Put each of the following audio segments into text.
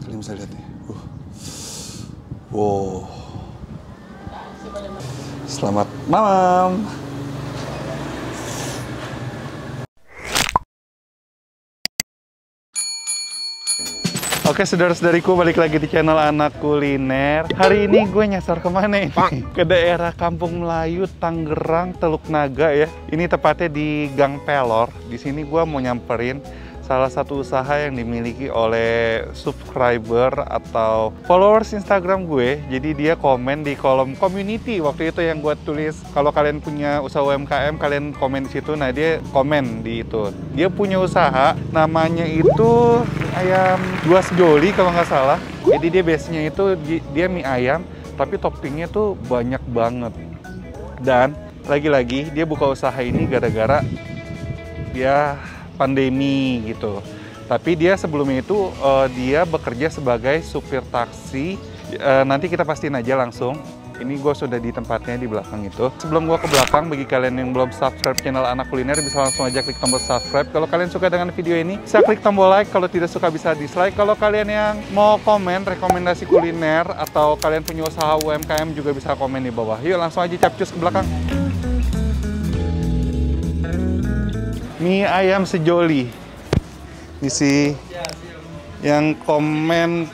Kalian bisa lihat nih. Wow. Selamat malam. Oke, saudara-saudariku, balik lagi di channel Anak Kuliner. Hari ini gue nyasar kemana ini? Ke daerah Kampung Melayu, Tangerang, Teluk Naga ya. Ini tepatnya di Gang Pelor. Di sini gue mau nyamperin salah satu usaha yang dimiliki oleh subscriber atau followers Instagram gue. Jadi dia komen di kolom community waktu itu yang gue tulis kalau kalian punya usaha UMKM kalian komen di situ. Nah dia komen di itu. Dia punya usaha namanya itu ayam dua sejoli kalau nggak salah. Jadi dia base-nya itu dia mie ayam tapi toppingnya tuh banyak banget. Dan lagi-lagi dia buka usaha ini gara-gara dia pandemi gitu. Tapi dia sebelumnya itu dia bekerja sebagai supir taksi. Nanti kita pastiin aja langsung. Ini gue sudah di tempatnya di belakang itu. Sebelum gue ke belakang, bagi kalian yang belum subscribe channel Anak Kuliner, bisa langsung aja klik tombol subscribe. Kalau kalian suka dengan video ini, bisa klik tombol like. Kalau tidak suka bisa dislike. Kalau kalian yang mau komen rekomendasi kuliner atau kalian punya usaha UMKM juga bisa komen di bawah. Yuk langsung aja capcus ke belakang. Mie ayam sejoli. Isi yang komen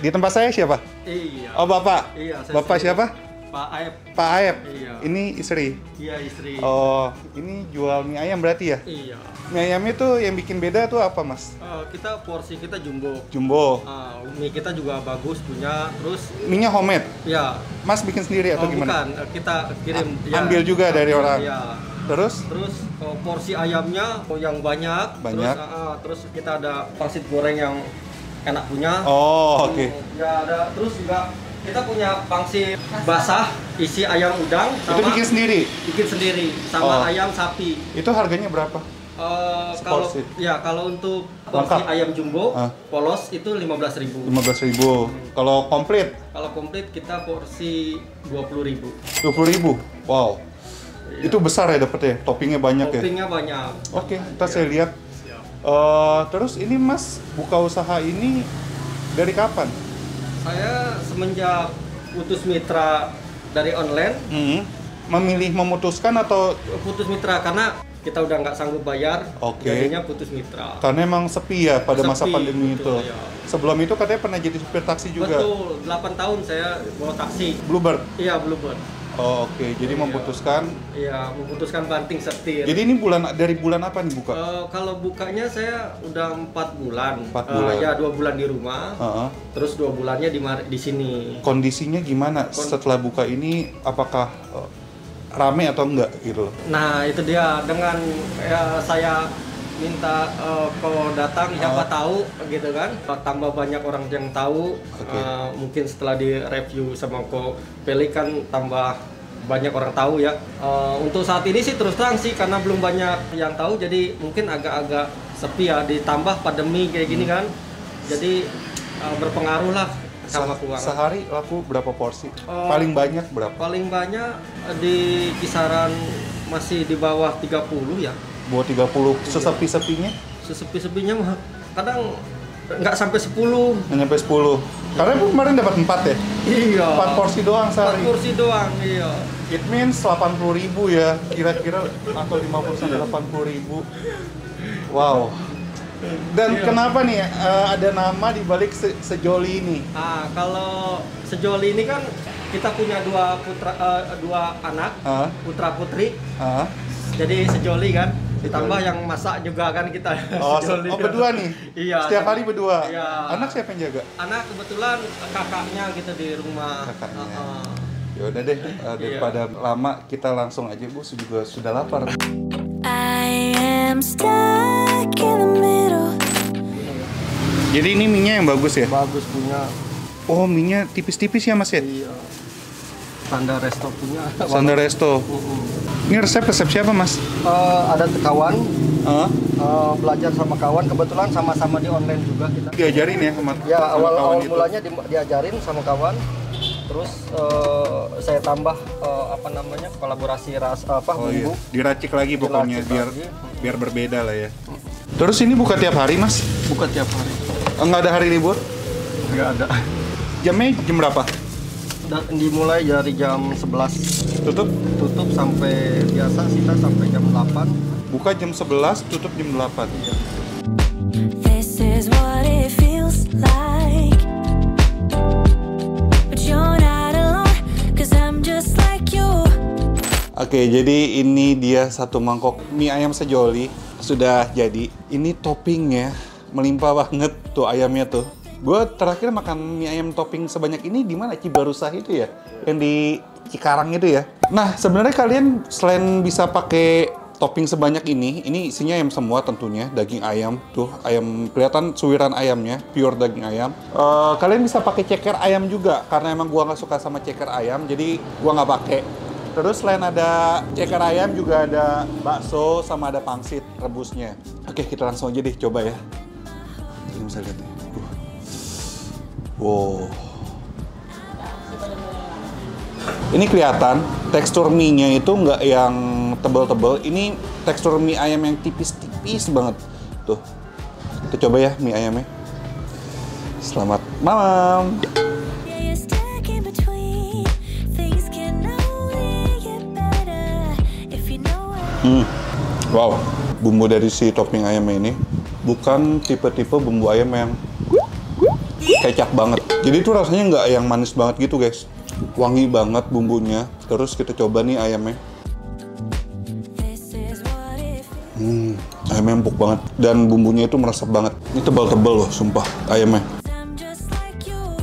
di tempat saya siapa? Iya. Oh bapak. Iya. Bapak siapa? Pak Aep. Pak Aep. Iya. Ini istri. Iya istri. Oh ini jual mie ayam berarti ya? Iya. Mie ayamnya tuh yang bikin beda tuh apa mas? Kita porsi kita jumbo. Jumbo. Mie kita juga bagus punya. Terus Mie-nya homemade. ya. Mas bikin sendiri atau gimana? Bukan, kita kirim. Ambil juga dari orang. Iya. Terus Porsi ayamnya yang banyak. Terus kita ada pangsit goreng yang enak punya. Oh oke. Ya ada. Terus juga kita punya pangsit basah isi ayam udang. Sama Itu bikin sendiri? Bikin sendiri sama ayam sapi. Itu harganya berapa? Kalau untuk porsi ayam jumbo polos itu 15.000. 15.000. Kalau komplit? Kalau komplit kita porsi 20.000. 20.000. Wow. Iya. Itu besar ya dapetnya, toppingnya banyak ya? Toppingnya banyak. Oke, ntar saya lihat. Terus ini mas buka usaha ini dari kapan? Saya semenjak putus mitra dari online. Memilih memutuskan atau? Putus mitra karena kita udah nggak sanggup bayar. Oke. Jadinya putus mitra. Karena emang sepi ya pada masa pandemi betul, itu. Ya. Sebelum itu katanya pernah jadi supir taksi juga. Betul, 8 tahun saya bawa taksi. Bluebird? Iya, Bluebird. Oh, oke. Jadi memutuskan. Iya, memutuskan banting setir. Jadi ini dari bulan apa nih buka? Kalau bukanya saya udah 4 bulan. 4 bulan. Ya 2 bulan di rumah. Terus 2 bulannya di sini. Kondisinya gimana setelah buka ini? Apakah rame atau enggak gitu? Nah itu dia, dengan saya minta kalau datang siapa tahu gitu kan, tambah banyak orang yang tahu. Mungkin setelah direview sama Ko Peli kan tambah banyak orang tahu ya. Untuk saat ini sih terus terang sih karena belum banyak yang tahu, jadi mungkin agak-agak sepi ya, ditambah pandemi kayak gini kan, jadi berpengaruh lah sama keuangan. Sehari laku berapa porsi? Paling banyak berapa? Paling banyak di kisaran masih di bawah 30 ya. Buat 30. Sesepi-sepinya? Sesepi-sepinya mah kadang nggak sampai 10. Nggak sampai 10. Karena kemarin dapat 4 ya? Iya. 4 porsi doang sehari. 4 porsi doang, iya. It means 80.000 ya, kira-kira atau 50% 80.000. Wow. Dan kenapa nih ada nama di balik sejoli ini? Kalau sejoli ini kan kita punya dua anak, putra putri. Jadi sejoli kan. Ditambah yang masak juga kan kita. Berdua nih? Iya. Setiap hari berdua? Iya. Anak siapa yang jaga? Anak kebetulan kakaknya gitu di rumah. Kakaknya. Ya udah deh, daripada lama kita langsung aja, Bu, juga sudah lapar. I am stuck in the middle. Jadi ini mie-nya yang bagus ya? Bagus punya. Oh, mie-nya tipis-tipis ya Mas ya? Iya. Standar resto punya. Standar resto. Ini resep siapa Mas? Ada kawan, belajar sama kawan, kebetulan sama-sama di online juga kita. Diajarin ya sama ya awal itu. mulanya diajarin sama kawan, terus saya tambah kolaborasi bumbu. Iya. Diracik lagi pokoknya Diracik biar berbeda lah ya. Terus ini buka tiap hari Mas? Buka tiap hari. Nggak ada hari libur? Nggak ada. Jamnya jam berapa? Dimulai dari jam 11. Tutup? Tutup sampai biasa kita sampai jam 8. Buka jam 11, tutup jam 8. Iya. This is what it feels like. But you're not alone, 'cause I'm just like you. Oke, jadi ini dia satu mangkok mie ayam sejoli sudah jadi. Ini toppingnya melimpah banget tuh ayamnya tuh. Gue terakhir makan mie ayam topping sebanyak ini di mana? Cibarusah itu ya, yang di Cikarang itu ya. Nah, sebenarnya kalian selain bisa pakai topping sebanyak ini isinya ayam semua tentunya, daging ayam tuh, ayam kelihatan suiran ayamnya, pure daging ayam. Kalian bisa pakai ceker ayam juga, karena emang gua nggak suka sama ceker ayam, jadi gua nggak pakai. Terus selain ada ceker ayam juga ada bakso sama ada pangsit rebusnya. Oke, kita langsung aja deh coba ya. Ini bisa lihat nih. Wow. Ini kelihatan tekstur mie-nya itu nggak yang tebel-tebel. Ini tekstur mie ayam yang tipis-tipis banget. Tuh, kita coba ya mie ayamnya. Selamat malam. Yeah, you're stuck in between. Things can only get better if you know it. Wow, bumbu dari si topping ayamnya ini bukan tipe-tipe bumbu ayam yang kecap banget. Jadi itu rasanya nggak yang manis banget gitu guys. Wangi banget bumbunya. Terus kita coba nih ayamnya. This is what it feels. Ayamnya empuk banget dan bumbunya itu meresap banget. Ini tebal-tebal loh, sumpah ayamnya. I'm just like you.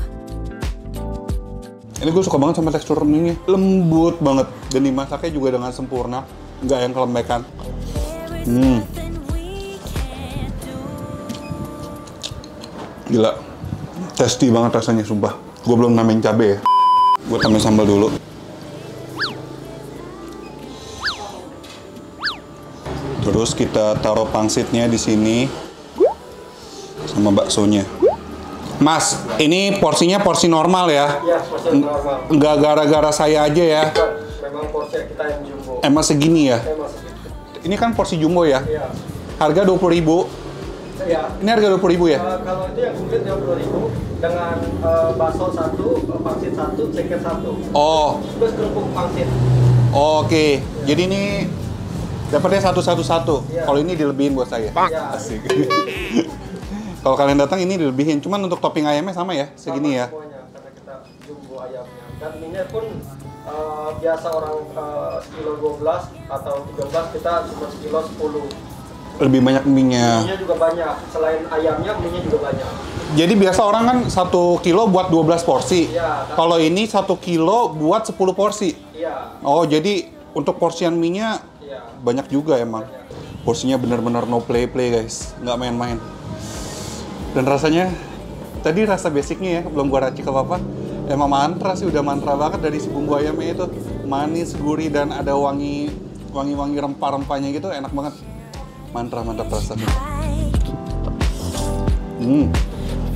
Ini gue suka banget sama tekstur mie-nya. Lembut banget dan dimasaknya juga dengan sempurna, nggak yang kelembekan. There is nothing we can't do. Gila, tasty banget rasanya sumpah. Gue belum nambahin cabai ya. Gue tambah sambal dulu. Terus kita taruh pangsitnya di sini sama baksonya. Mas, ini porsinya porsi normal ya? Iya, porsi normal. Nggak gara-gara saya aja ya? Memang porsi kita yang jumbo. Emang segini ya? Emang segitu. Ini kan porsi jumbo ya? Iya. Harga 20.000. Iya. Ini harga 20.000 ya? Kalau itu yang komplit 20.000 dengan bakso 1, pangsit 1, ceker 1. Oh, Plus kerupuk pangsit. oke. Jadi ini dapatnya satu-satu. Iya. Kalau ini dilebihin buat saya. Iya. Asik. Kalau kalian datang ini dilebihin. Cuman untuk topping ayamnya sama ya, segini ya. Semuanya, karena kita jumbo ayamnya. Dan mie-nya pun biasa orang sekilo 12 atau 13, kita cuma sekilo 10. Lebih banyak mie-nya. Mie-nya juga banyak. Selain ayamnya, mie-nya juga banyak. Jadi biasa orang kan 1 kilo buat 12 porsi. Iya. Kalau ini 1 kilo buat 10 porsi. Iya. Oh, jadi untuk porsian mie-nya Iya. banyak juga emang. Porsinya benar-benar no play-play guys, nggak main-main. Dan rasanya, tadi rasa basicnya ya, belum gua racik apa-apa. Emang mantra sih, udah mantra banget dari si bumbu ayamnya itu. Manis, gurih, dan ada wangi-wangi rempah-rempahnya gitu, enak banget. Mantap rasanya.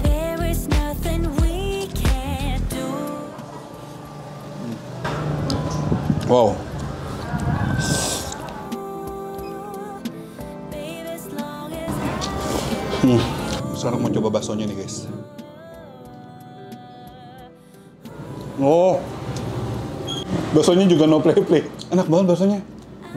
There is nothing we can't do. Wow. Baby, as long as Sekarang mau coba baksonya nih guys. Oh, baksonya juga no play-play. Enak banget baksonya.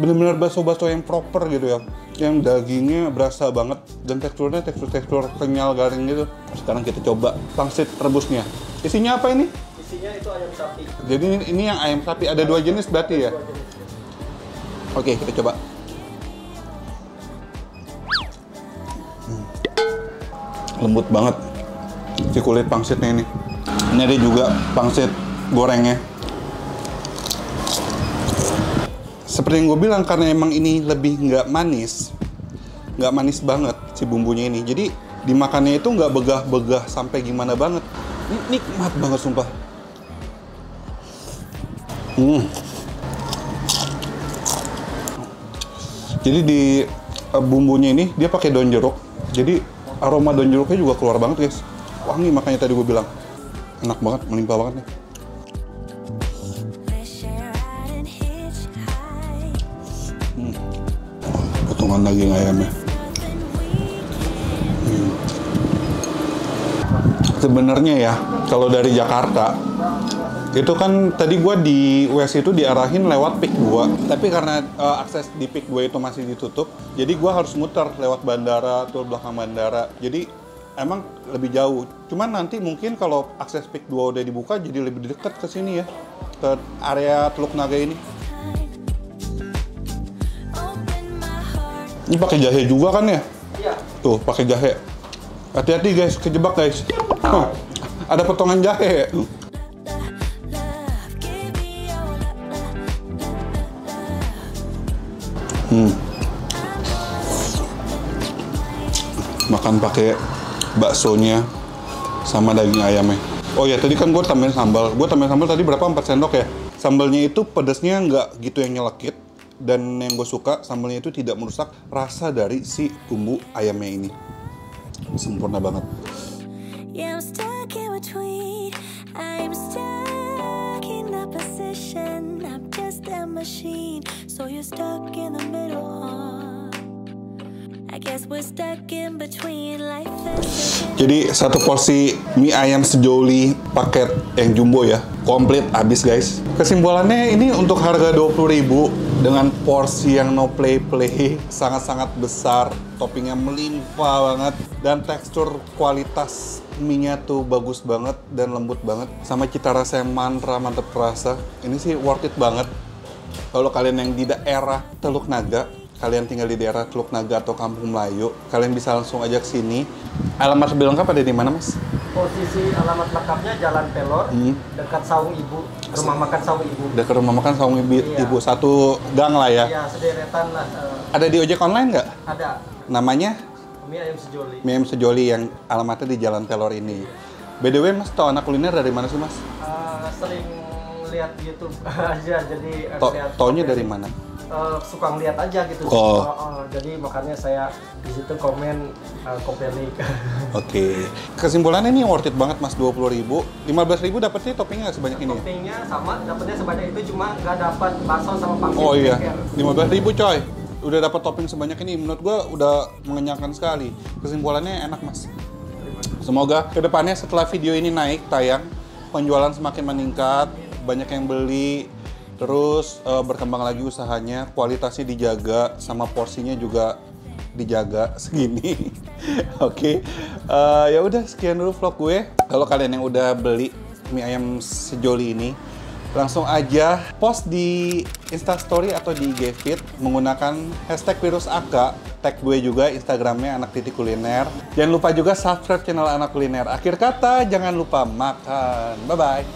Bener-bener bakso-bakso yang proper gitu ya. Yang dagingnya berasa banget dan teksturnya tekstur kenyal garing gitu. Sekarang kita coba pangsit rebusnya. Isinya apa ini? Isinya itu ayam sapi. Jadi ini yang ayam sapi. Ada 2 jenis berarti ya? Oke, kita coba. Lembut banget si kulit pangsitnya ini. Ini ada juga pangsit gorengnya. Seperti yang gue bilang, karena emang ini lebih nggak manis banget si bumbunya ini. Jadi dimakannya itu nggak begah-begah sampai gimana banget. Ini nikmat banget sumpah. Jadi di bumbunya ini dia pakai daun jeruk. Jadi aroma daun jeruknya juga keluar banget guys. Wangi, makanya tadi gue bilang enak banget, melimpah banget nih. Potongan daging ayamnya. Sebenarnya ya, kalau dari Jakarta, itu kan tadi gue di WC itu diarahin lewat Pik 2. Tapi karena akses di Pik 2 itu masih ditutup, jadi gue harus muter lewat bandara, tuh belakang bandara. Jadi emang lebih jauh. Cuman nanti mungkin kalau akses Pik 2 udah dibuka, jadi lebih dekat ke sini ya, ke area Teluk Naga ini. Ini pakai jahe juga kan ya? Iya. Tuh, pakai jahe. Hati-hati guys, kejebak guys. Ada potongan jahe. Makan pakai baksonya sama daging ayamnya. Oh ya, tadi kan gue tambahin sambal. Gue tambahin sambal tadi berapa? 4 sendok ya. Sambalnya itu pedasnya nggak gitu yang nyelekit. Dan yang gue suka, sambalnya itu tidak merusak rasa dari si bumbu ayamnya ini. Sempurna banget. Yeah, I'm stuck in between. I'm stuck in that position. I'm just a machine. So you're stuck in the middle, huh? I guess we're stuck in between life and living. Jadi satu porsi mie ayam sejoli paket yang jumbo ya, komplit habis guys. Kesimpulannya ini untuk harga 20.000 dengan porsi yang no play sangat-sangat besar, toppingnya melimpah banget dan tekstur kualitas mie-nya tuh bagus banget dan lembut banget sama cita rasa yang mantap terasa. Ini sih worth it banget. Kalau kalian yang di daerah Teluk Naga, kalian tinggal di daerah Teluk Naga atau Kampung Melayu, kalian bisa langsung aja ke sini. Alamat lebih lengkap ada di mana, Mas? Posisi alamat lengkapnya Jalan Pelor, dekat Saung Ibu, rumah makan Saung Ibu. Dekat rumah makan Saung Ibu, Iya. Ibu, satu gang lah ya. Iya, sederetan lah. Ada di ojek online nggak? Ada Namanya mie ayam sejoli. Mie Ayam Sejoli yang alamatnya di Jalan Pelor ini. By the way, Mas, tau anak kuliner dari mana sih, Mas? Sering lihat YouTube aja, jadi Taunya dari mana? suka ngeliat aja gitu. Oh. Jadi makanya saya di situ komen Kopernik. Oke. Kesimpulannya ini worth it banget, Mas, 20.000. 15.000 dapetnya toppingnya nggak sebanyak ini? Toppingnya sama, dapetnya sebanyak itu, cuma nggak dapat bakso sama pangsit. Oh iya, ceker. 15.000 coy. Udah dapat topping sebanyak ini, menurut gua udah mengenyangkan sekali. Kesimpulannya enak, Mas. Semoga kedepannya setelah video ini naik tayang, penjualan semakin meningkat, banyak yang beli, terus berkembang lagi usahanya, kualitasnya dijaga, sama porsinya juga dijaga segini. Oke. Ya udah, sekian dulu vlog gue. Kalau kalian yang udah beli mie ayam sejoli ini, langsung aja post di Instastory atau di IG feed menggunakan hashtag #virusaka. Tag gue juga Instagramnya @kuliner. Jangan lupa juga subscribe channel Anak Kuliner. Akhir kata, jangan lupa makan. Bye-bye.